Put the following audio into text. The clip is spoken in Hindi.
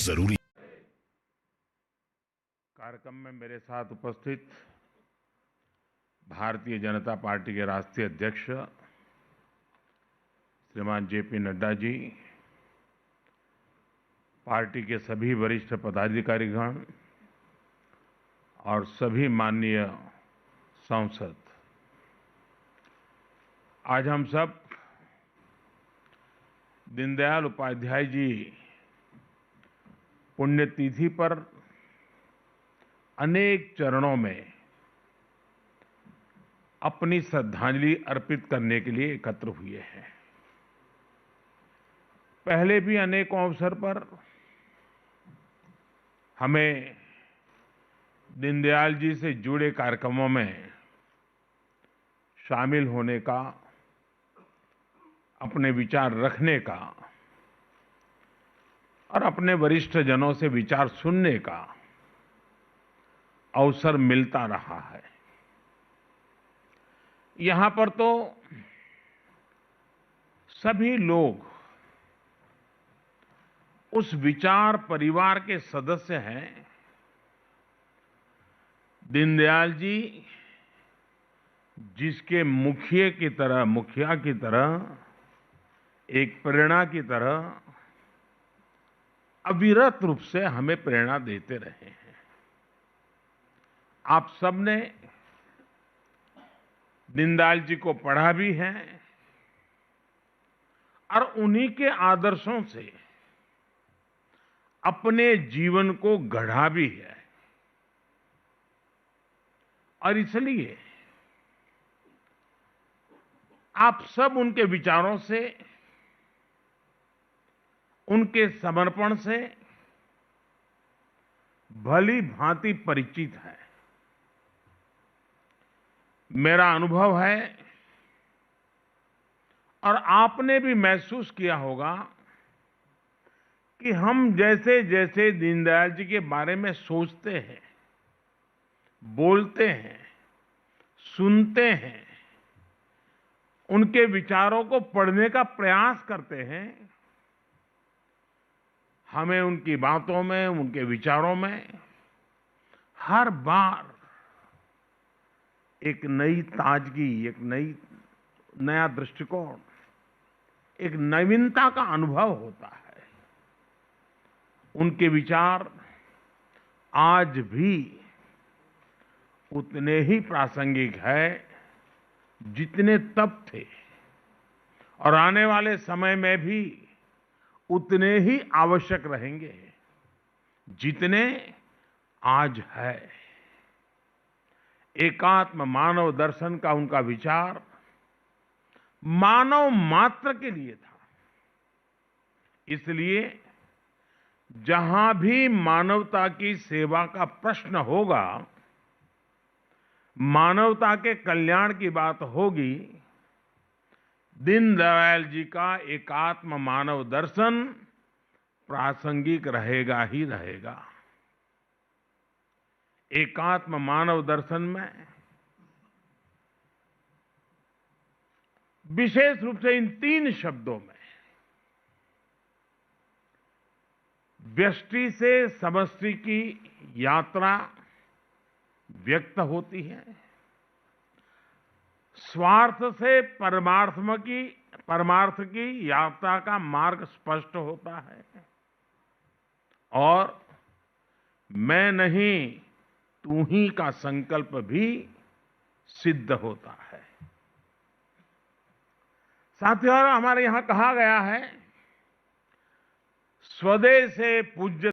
जरूरी। कार्यक्रम में मेरे साथ उपस्थित भारतीय जनता पार्टी के राष्ट्रीय अध्यक्ष श्रीमान जेपी नड्डा जी, पार्टी के सभी वरिष्ठ पदाधिकारीगण और सभी माननीय सांसद, आज हम सब दीनदयाल उपाध्याय जी पुण्यतिथि पर अनेक चरणों में अपनी श्रद्धांजलि अर्पित करने के लिए एकत्र हुए हैं। पहले भी अनेकों अवसर पर हमें दीनदयाल जी से जुड़े कार्यक्रमों में शामिल होने का, अपने विचार रखने का और अपने वरिष्ठ जनों से विचार सुनने का अवसर मिलता रहा है। यहां पर तो सभी लोग उस विचार परिवार के सदस्य हैं। दीनदयाल जी जिसके मुखिया की तरह, एक प्रेरणा की तरह अविरत रूप से हमें प्रेरणा देते रहे हैं। आप सबने दीनदयाल जी को पढ़ा भी है और उन्हीं के आदर्शों से अपने जीवन को गढ़ा भी है। और इसलिए आप सब उनके विचारों से, उनके समर्पण से भली भांति परिचित है। मेरा अनुभव है और आपने भी महसूस किया होगा कि हम जैसे जैसे दीनदयाल जी के बारे में सोचते हैं, बोलते हैं, सुनते हैं, उनके विचारों को पढ़ने का प्रयास करते हैं, हमें उनकी बातों में, उनके विचारों में हर बार एक नई ताजगी, एक नया दृष्टिकोण, एक नवीनता का अनुभव होता है। उनके विचार आज भी उतने ही प्रासंगिक है जितने तब थे और आने वाले समय में भी उतने ही आवश्यक रहेंगे जितने आज है। एकात्म मानव दर्शन का उनका विचार मानव मात्र के लिए था। इसलिए जहां भी मानवता की सेवा का प्रश्न होगा, मानवता के कल्याण की बात होगी, दीनदयाल जी का एकात्म मानव दर्शन प्रासंगिक रहेगा ही रहेगा। एकात्म मानव दर्शन में विशेष रूप से इन 3 शब्दों में व्यष्टि से समष्टि की यात्रा व्यक्त होती है, स्वार्थ से परमार्थ की यात्रा का मार्ग स्पष्ट होता है और मैं नहीं तू ही का संकल्प भी सिद्ध होता है। साथियों, हमारे यहां कहा गया है, स्वदेश से पूज्य